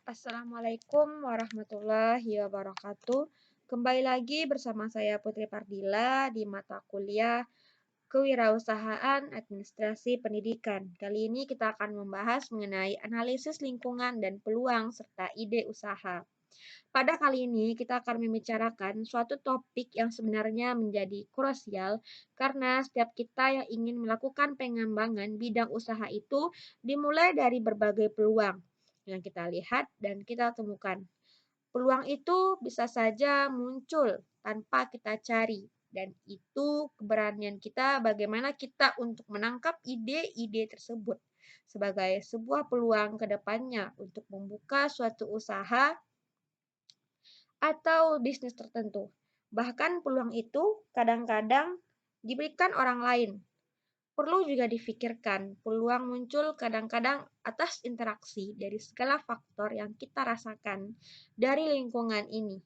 Assalamualaikum warahmatullahi wabarakatuh. Kembali lagi bersama saya Putri Pardila di mata kuliah Kewirausahaan Administrasi Pendidikan. Kali ini kita akan membahas mengenai analisis lingkungan dan peluang serta ide usaha. Pada kali ini kita akan membicarakan suatu topik yang sebenarnya menjadi krusial karena setiap kita yang ingin melakukan pengembangan bidang usaha itu dimulai dari berbagai peluang yang kita lihat dan kita temukan. Peluang itu bisa saja muncul tanpa kita cari, dan itu keberanian kita bagaimana kita untuk menangkap ide-ide tersebut sebagai sebuah peluang ke depannya untuk membuka suatu usaha atau bisnis tertentu. Bahkan peluang itu kadang-kadang diberikan orang lain. Perlu juga difikirkan, peluang muncul kadang-kadang atas interaksi dari segala faktor yang kita rasakan dari lingkungan ini.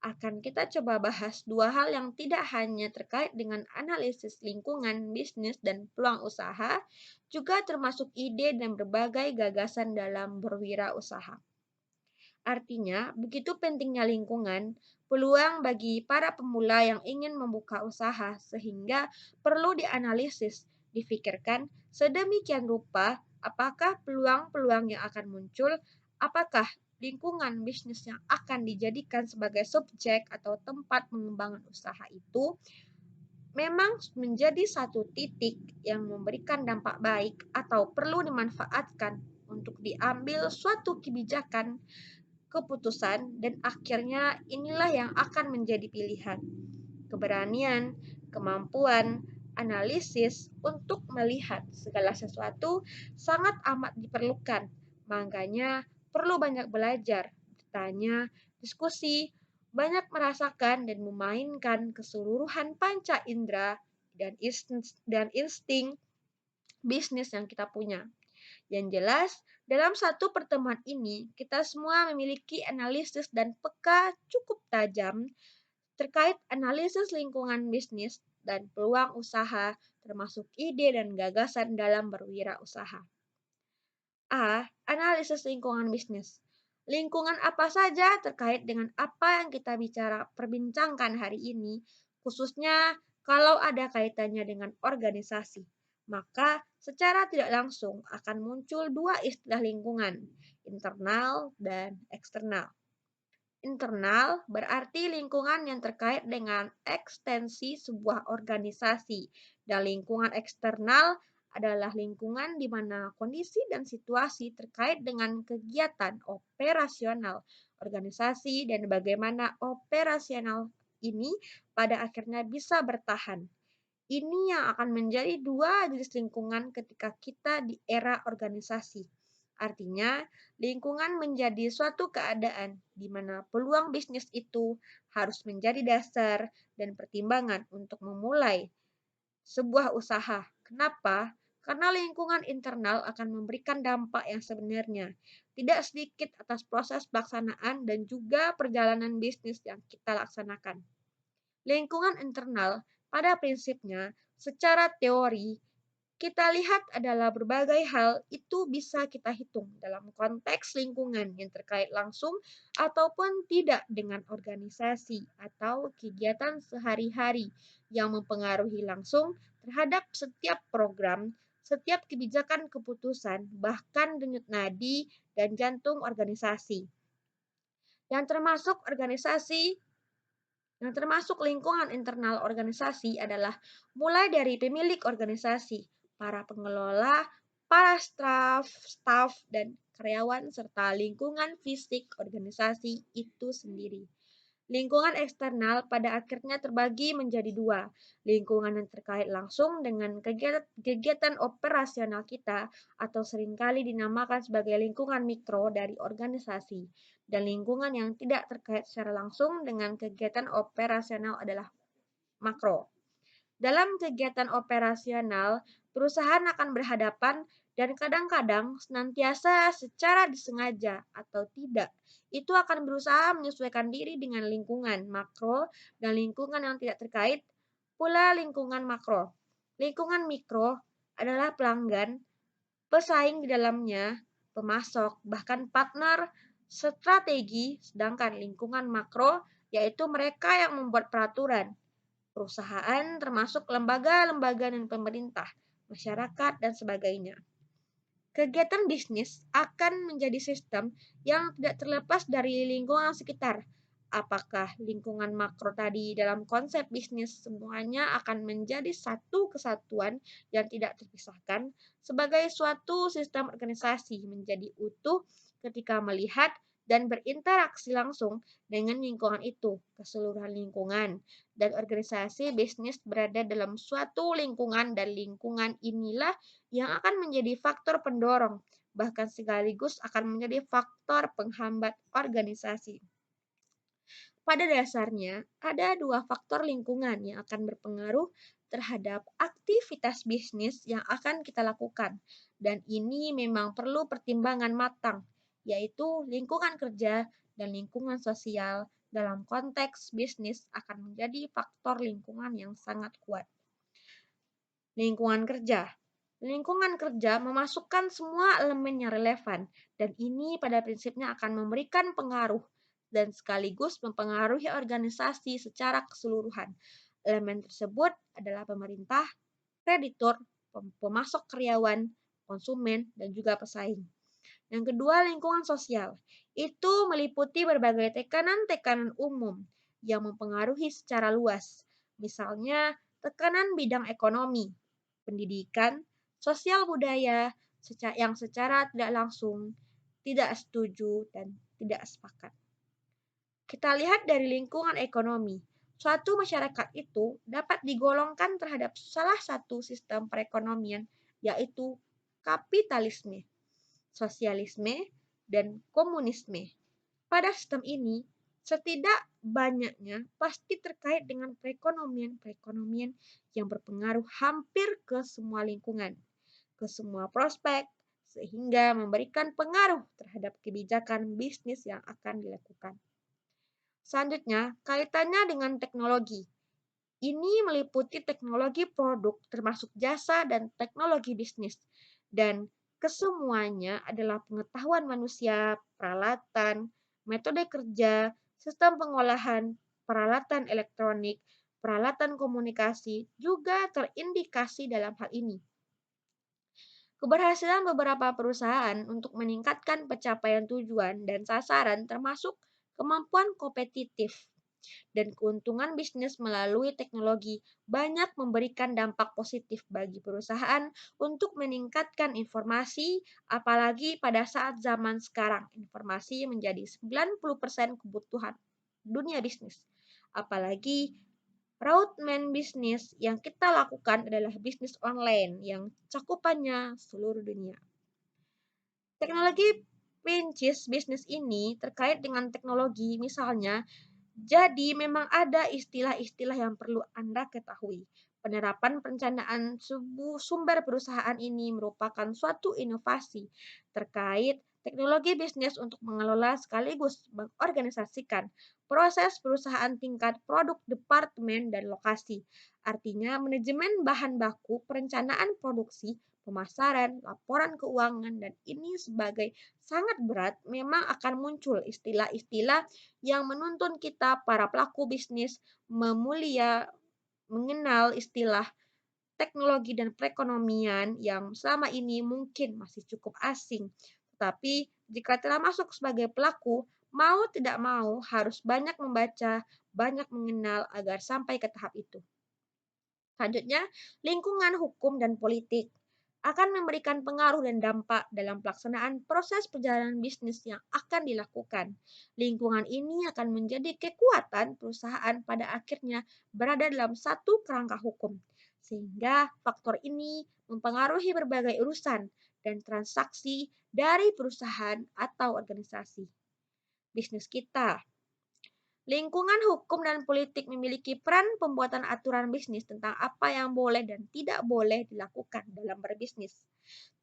Akan kita coba bahas dua hal yang tidak hanya terkait dengan analisis lingkungan, bisnis, dan peluang usaha, juga termasuk ide dan berbagai gagasan dalam berwirausaha. Artinya, begitu pentingnya lingkungan, peluang bagi para pemula yang ingin membuka usaha sehingga perlu dianalisis, difikirkan sedemikian rupa apakah peluang-peluang yang akan muncul, apakah lingkungan bisnis yang akan dijadikan sebagai subjek atau tempat pengembangan usaha itu memang menjadi satu titik yang memberikan dampak baik atau perlu dimanfaatkan untuk diambil suatu kebijakan keputusan, dan akhirnya inilah yang akan menjadi pilihan. Keberanian, kemampuan, analisis untuk melihat segala sesuatu sangat amat diperlukan. Makanya perlu banyak belajar, bertanya, diskusi, banyak merasakan dan memainkan keseluruhan panca indera dan insting bisnis yang kita punya. Yang jelas, dalam satu pertemuan ini, kita semua memiliki analisis dan peka cukup tajam terkait analisis lingkungan bisnis dan peluang usaha, termasuk ide dan gagasan dalam berwirausaha. Analisis lingkungan bisnis. Lingkungan apa saja terkait dengan apa yang kita perbincangkan hari ini, khususnya kalau ada kaitannya dengan organisasi. Maka secara tidak langsung akan muncul dua istilah lingkungan, internal dan eksternal. Internal berarti lingkungan yang terkait dengan ekstensi sebuah organisasi, dan lingkungan eksternal adalah lingkungan di mana kondisi dan situasi terkait dengan kegiatan operasional organisasi dan bagaimana operasional ini pada akhirnya bisa bertahan. Ini yang akan menjadi dua jenis lingkungan ketika kita di era organisasi. Artinya, lingkungan menjadi suatu keadaan di mana peluang bisnis itu harus menjadi dasar dan pertimbangan untuk memulai sebuah usaha. Kenapa? Karena lingkungan internal akan memberikan dampak yang sebenarnya, tidak sedikit atas proses pelaksanaan dan juga perjalanan bisnis yang kita laksanakan. Lingkungan internal pada prinsipnya secara teori kita lihat adalah berbagai hal itu bisa kita hitung dalam konteks lingkungan yang terkait langsung ataupun tidak dengan organisasi atau kegiatan sehari-hari yang mempengaruhi langsung terhadap setiap program, setiap kebijakan keputusan, bahkan denyut nadi dan jantung organisasi. Yang termasuk lingkungan internal organisasi adalah mulai dari pemilik organisasi, para pengelola, para staf, dan karyawan, serta lingkungan fisik organisasi itu sendiri. Lingkungan eksternal pada akhirnya terbagi menjadi dua, lingkungan yang terkait langsung dengan kegiatan operasional kita atau seringkali dinamakan sebagai lingkungan mikro dari organisasi, dan lingkungan yang tidak terkait secara langsung dengan kegiatan operasional adalah makro. Dalam kegiatan operasional, perusahaan akan berhadapan dan kadang-kadang senantiasa secara disengaja atau tidak, itu akan berusaha menyesuaikan diri dengan lingkungan makro dan lingkungan yang tidak terkait, pula lingkungan makro. Lingkungan mikro adalah pelanggan, pesaing di dalamnya, pemasok, bahkan partner strategi, sedangkan lingkungan makro yaitu mereka yang membuat peraturan, perusahaan termasuk lembaga-lembaga dan pemerintah, masyarakat, dan sebagainya. Kegiatan bisnis akan menjadi sistem yang tidak terlepas dari lingkungan sekitar. Apakah lingkungan makro tadi dalam konsep bisnis semuanya akan menjadi satu kesatuan yang tidak terpisahkan sebagai suatu sistem organisasi menjadi utuh ketika melihat dan berinteraksi langsung dengan lingkungan itu, keseluruhan lingkungan, dan organisasi bisnis berada dalam suatu lingkungan dan lingkungan inilah yang akan menjadi faktor pendorong, bahkan sekaligus akan menjadi faktor penghambat organisasi. Pada dasarnya, ada dua faktor lingkungan yang akan berpengaruh terhadap aktivitas bisnis yang akan kita lakukan, dan ini memang perlu pertimbangan matang, yaitu lingkungan kerja dan lingkungan sosial dalam konteks bisnis akan menjadi faktor lingkungan yang sangat kuat. Lingkungan kerja. Lingkungan kerja memasukkan semua elemen yang relevan, dan ini pada prinsipnya akan memberikan pengaruh dan sekaligus mempengaruhi organisasi secara keseluruhan. Elemen tersebut adalah pemerintah, kreditur, pemasok karyawan, konsumen, dan juga pesaing. Yang kedua, lingkungan sosial. Itu meliputi berbagai tekanan-tekanan umum yang mempengaruhi secara luas. Misalnya, tekanan bidang ekonomi, pendidikan, sosial budaya, yang secara tidak langsung tidak setuju dan tidak sepakat. Kita lihat dari lingkungan ekonomi. Suatu masyarakat itu dapat digolongkan terhadap salah satu sistem perekonomian, yaitu kapitalisme, sosialisme, dan komunisme. Pada sistem ini, setidak banyaknya pasti terkait dengan perekonomian yang berpengaruh hampir ke semua lingkungan, ke semua prospek, sehingga memberikan pengaruh terhadap kebijakan bisnis yang akan dilakukan. Selanjutnya, kaitannya dengan teknologi. Ini meliputi teknologi produk termasuk jasa dan teknologi bisnis. Dan kesemuanya adalah pengetahuan manusia, peralatan, metode kerja, sistem pengolahan, peralatan elektronik, peralatan komunikasi juga terindikasi dalam hal ini. Keberhasilan beberapa perusahaan untuk meningkatkan pencapaian tujuan dan sasaran termasuk kemampuan kompetitif dan keuntungan bisnis melalui teknologi banyak memberikan dampak positif bagi perusahaan untuk meningkatkan informasi, apalagi pada saat zaman sekarang informasi menjadi 90% kebutuhan dunia bisnis. Apalagi roadman bisnis yang kita lakukan adalah bisnis online yang cakupannya seluruh dunia. Teknologi pincis bisnis ini terkait dengan teknologi, misalnya jadi memang ada istilah-istilah yang perlu Anda ketahui. Penerapan perencanaan sumber perusahaan ini merupakan suatu inovasi terkait teknologi bisnis untuk mengelola sekaligus mengorganisasikan proses perusahaan tingkat produk, departemen, dan lokasi. Artinya manajemen bahan baku, perencanaan produksi, pemasaran, laporan keuangan, dan ini sebagai sangat berat memang akan muncul istilah-istilah yang menuntun kita para pelaku bisnis mengenal istilah teknologi dan perekonomian yang selama ini mungkin masih cukup asing. Tetapi jika telah masuk sebagai pelaku, mau tidak mau harus banyak membaca, banyak mengenal agar sampai ke tahap itu. Selanjutnya, lingkungan hukum dan politik akan memberikan pengaruh dan dampak dalam pelaksanaan proses perjalanan bisnis yang akan dilakukan. Lingkungan ini akan menjadi kekuatan perusahaan pada akhirnya berada dalam satu kerangka hukum, sehingga faktor ini mempengaruhi berbagai urusan dan transaksi dari perusahaan atau organisasi bisnis kita. Lingkungan hukum dan politik memiliki peran pembuatan aturan bisnis tentang apa yang boleh dan tidak boleh dilakukan dalam berbisnis,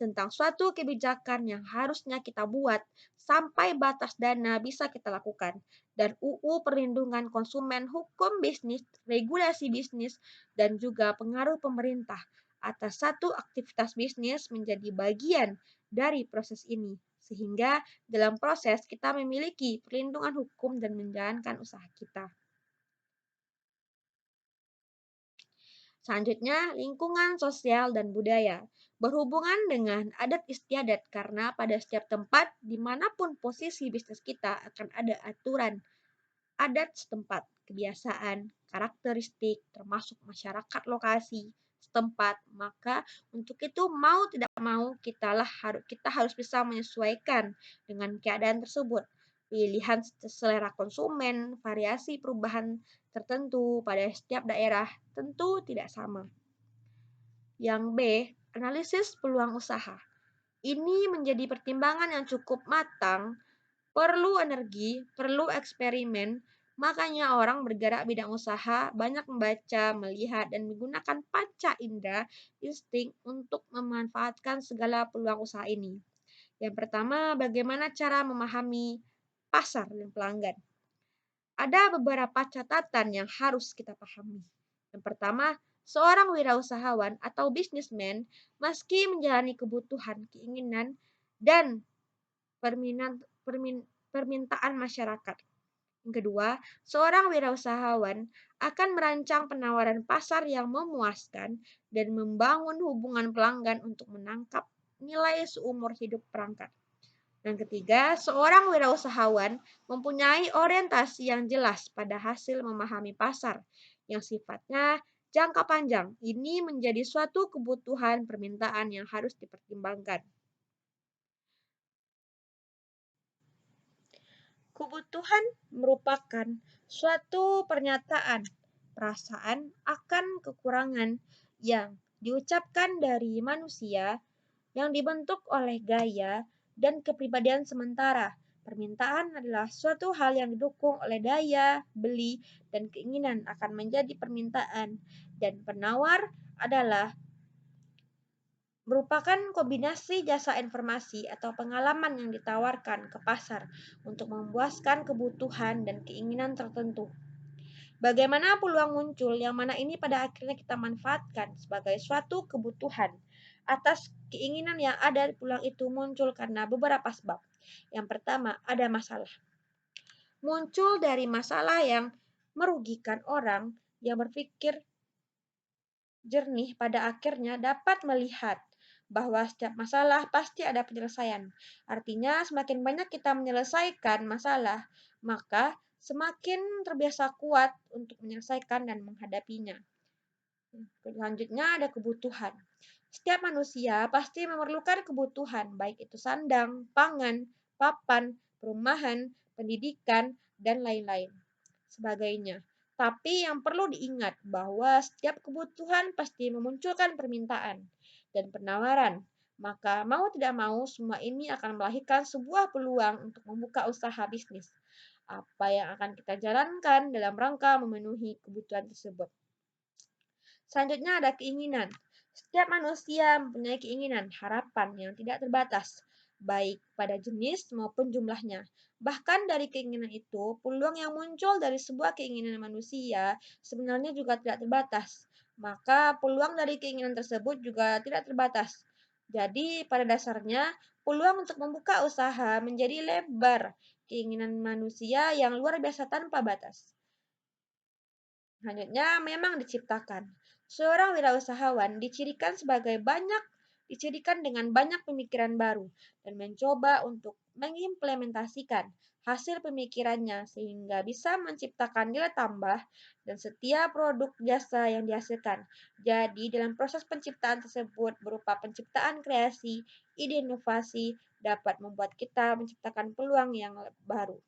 tentang suatu kebijakan yang harusnya kita buat sampai batas dana bisa kita lakukan, dan UU Perlindungan Konsumen, hukum bisnis, regulasi bisnis, dan juga pengaruh pemerintah atas satu aktivitas bisnis menjadi bagian dari proses ini, sehingga dalam proses kita memiliki perlindungan hukum dan menjalankan usaha kita. Selanjutnya, lingkungan sosial dan budaya berhubungan dengan adat istiadat karena pada setiap tempat dimanapun posisi bisnis kita akan ada aturan adat setempat, kebiasaan, karakteristik, termasuk masyarakat lokasi setempat. Maka untuk itu mau tidak mau kita harus bisa menyesuaikan dengan keadaan tersebut. Pilihan selera konsumen, variasi perubahan tertentu pada setiap daerah tentu tidak sama. Yang B, analisis peluang usaha. Ini menjadi pertimbangan yang cukup matang. Perlu energi, perlu eksperimen, makanya orang bergerak bidang usaha banyak membaca, melihat, dan menggunakan panca indera insting untuk memanfaatkan segala peluang usaha ini. Yang pertama, bagaimana cara memahami pasar dan pelanggan. Ada beberapa catatan yang harus kita pahami. Yang pertama, seorang wirausahawan atau bisnismen meski menjalani kebutuhan, keinginan, dan permintaan masyarakat. Yang kedua, seorang wirausahawan akan merancang penawaran pasar yang memuaskan dan membangun hubungan pelanggan untuk menangkap nilai seumur hidup perangkat. Yang ketiga, seorang wirausahawan mempunyai orientasi yang jelas pada hasil memahami pasar yang sifatnya jangka panjang. Ini menjadi suatu kebutuhan permintaan yang harus dipertimbangkan. Kebutuhan merupakan suatu pernyataan perasaan akan kekurangan yang diucapkan dari manusia yang dibentuk oleh gaya dan kepribadian sementara. Permintaan adalah suatu hal yang didukung oleh daya beli dan keinginan akan menjadi permintaan, dan penawar adalah merupakan kombinasi jasa informasi atau pengalaman yang ditawarkan ke pasar untuk memuaskan kebutuhan dan keinginan tertentu. Bagaimana peluang muncul yang mana ini pada akhirnya kita manfaatkan sebagai suatu kebutuhan atas keinginan yang ada. Peluang itu muncul karena beberapa sebab. Yang pertama, ada masalah. Muncul dari masalah yang merugikan orang yang berpikir jernih pada akhirnya dapat melihat bahwa setiap masalah pasti ada penyelesaian. Artinya, semakin banyak kita menyelesaikan masalah, maka semakin terbiasa kuat untuk menyelesaikan dan menghadapinya. Selanjutnya ada kebutuhan. Setiap manusia pasti memerlukan kebutuhan, baik itu sandang, pangan, papan, perumahan, pendidikan, dan lain-lain sebagainya. Tapi yang perlu diingat bahwa setiap kebutuhan pasti memunculkan permintaan dan penawaran. Maka mau tidak mau semua ini akan melahirkan sebuah peluang untuk membuka usaha bisnis. Apa yang akan kita jalankan dalam rangka memenuhi kebutuhan tersebut. Selanjutnya ada keinginan. Setiap manusia mempunyai keinginan, harapan yang tidak terbatas, baik pada jenis maupun jumlahnya. Bahkan dari keinginan itu, peluang yang muncul dari sebuah keinginan manusia sebenarnya juga tidak terbatas. Maka peluang dari keinginan tersebut juga tidak terbatas. Jadi pada dasarnya, peluang untuk membuka usaha menjadi lebar keinginan manusia yang luar biasa tanpa batas. Selanjutnya memang diciptakan. Seorang wirausahawan dicirikan dengan banyak pemikiran baru dan mencoba untuk mengimplementasikan hasil pemikirannya sehingga bisa menciptakan nilai tambah dan setiap produk jasa yang dihasilkan. Jadi dalam proses penciptaan tersebut berupa penciptaan kreasi, ide inovasi dapat membuat kita menciptakan peluang yang baru.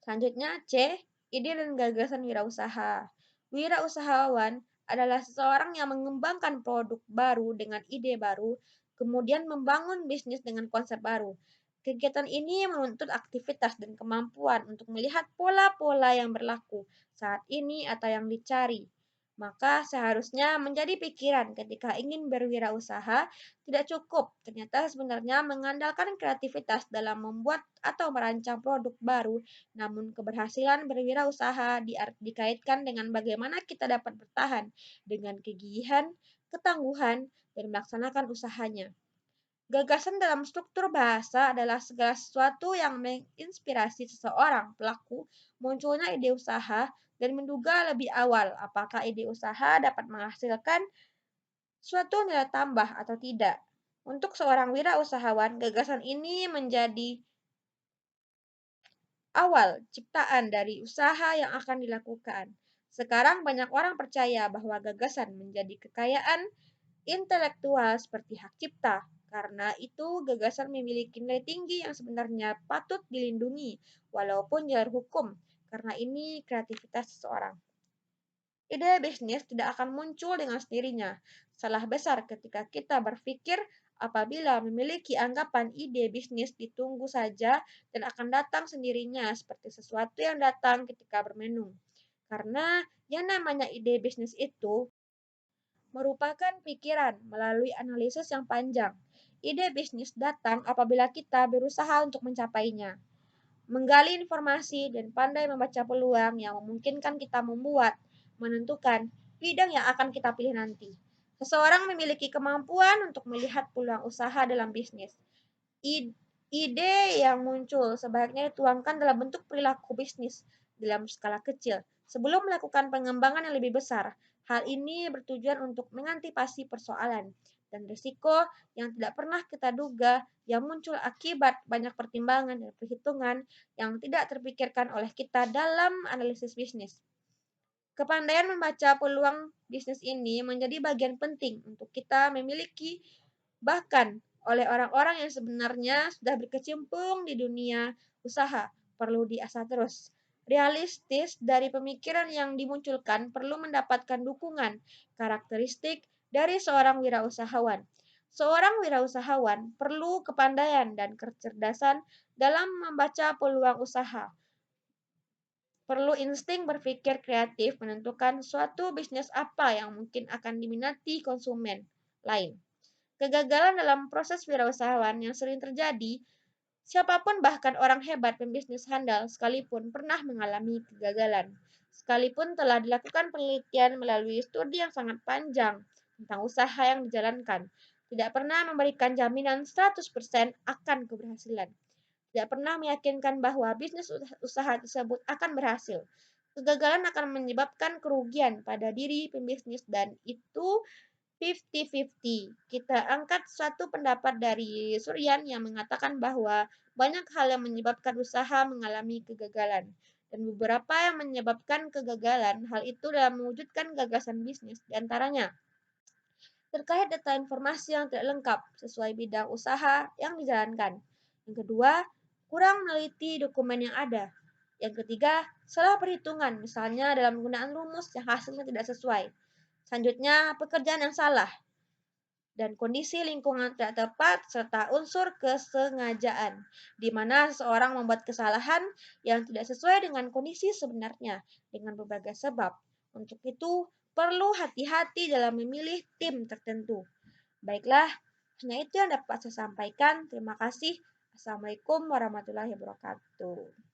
Selanjutnya C, ide dan gagasan wirausaha. Wirausahawan adalah seseorang yang mengembangkan produk baru dengan ide baru, kemudian membangun bisnis dengan konsep baru. Kegiatan ini menuntut aktivitas dan kemampuan untuk melihat pola-pola yang berlaku saat ini atau yang dicari. Maka seharusnya menjadi pikiran ketika ingin berwirausaha tidak cukup. Ternyata sebenarnya mengandalkan kreativitas dalam membuat atau merancang produk baru, namun keberhasilan berwirausaha dikaitkan dengan bagaimana kita dapat bertahan dengan kegigihan, ketangguhan, dan melaksanakan usahanya. Gagasan dalam struktur bahasa adalah segala sesuatu yang menginspirasi seseorang pelaku munculnya ide usaha dan menduga lebih awal apakah ide usaha dapat menghasilkan suatu nilai tambah atau tidak. Untuk seorang wirausahawan, gagasan ini menjadi awal ciptaan dari usaha yang akan dilakukan. Sekarang banyak orang percaya bahwa gagasan menjadi kekayaan intelektual seperti hak cipta. Karena itu, gagasan memiliki nilai tinggi yang sebenarnya patut dilindungi, walaupun jalur hukum. Karena ini kreativitas seseorang. Ide bisnis tidak akan muncul dengan sendirinya. Salah besar ketika kita berpikir apabila memiliki anggapan ide bisnis ditunggu saja dan akan datang sendirinya seperti sesuatu yang datang ketika bermenung. Karena yang namanya ide bisnis itu merupakan pikiran melalui analisis yang panjang. Ide bisnis datang apabila kita berusaha untuk mencapainya, menggali informasi, dan pandai membaca peluang yang memungkinkan kita menentukan bidang yang akan kita pilih nanti. Seseorang memiliki kemampuan untuk melihat peluang usaha dalam bisnis. Ide yang muncul sebaiknya dituangkan dalam bentuk perilaku bisnis dalam skala kecil sebelum melakukan pengembangan yang lebih besar. Hal ini bertujuan untuk mengantisipasi persoalan dan risiko yang tidak pernah kita duga yang muncul akibat banyak pertimbangan dan perhitungan yang tidak terpikirkan oleh kita dalam analisis bisnis. Kepandaian membaca peluang bisnis ini menjadi bagian penting untuk kita memiliki bahkan oleh orang-orang yang sebenarnya sudah berkecimpung di dunia usaha. Perlu diasah terus. Realistis dari pemikiran yang dimunculkan perlu mendapatkan dukungan karakteristik dari seorang wirausahawan. Seorang wirausahawan perlu kepandaian dan kecerdasan dalam membaca peluang usaha, perlu insting berpikir kreatif menentukan suatu bisnis apa yang mungkin akan diminati konsumen lain. Kegagalan dalam proses wirausahawan yang sering terjadi, siapapun bahkan orang hebat pembisnis handal sekalipun pernah mengalami kegagalan. Sekalipun telah dilakukan penelitian melalui studi yang sangat panjang tentang usaha yang dijalankan, tidak pernah memberikan jaminan 100% akan keberhasilan, tidak pernah meyakinkan bahwa bisnis usaha tersebut akan berhasil. Kegagalan akan menyebabkan kerugian pada diri pembisnis dan itu 50-50. Kita angkat suatu pendapat dari Suryan yang mengatakan bahwa banyak hal yang menyebabkan usaha mengalami kegagalan dan beberapa yang menyebabkan kegagalan. Hal itu dalam mewujudkan gagasan bisnis di antaranya terkait data informasi yang tidak lengkap sesuai bidang usaha yang dijalankan. Yang kedua, kurang meneliti dokumen yang ada. Yang ketiga, salah perhitungan, misalnya dalam penggunaan rumus yang hasilnya tidak sesuai. Selanjutnya, pekerjaan yang salah dan kondisi lingkungan tidak tepat serta unsur kesengajaan, di mana seseorang membuat kesalahan yang tidak sesuai dengan kondisi sebenarnya dengan berbagai sebab. Untuk itu, perlu hati-hati dalam memilih tim tertentu. Baiklah, hanya itu yang dapat saya sampaikan. Terima kasih. Assalamualaikum warahmatullahi wabarakatuh.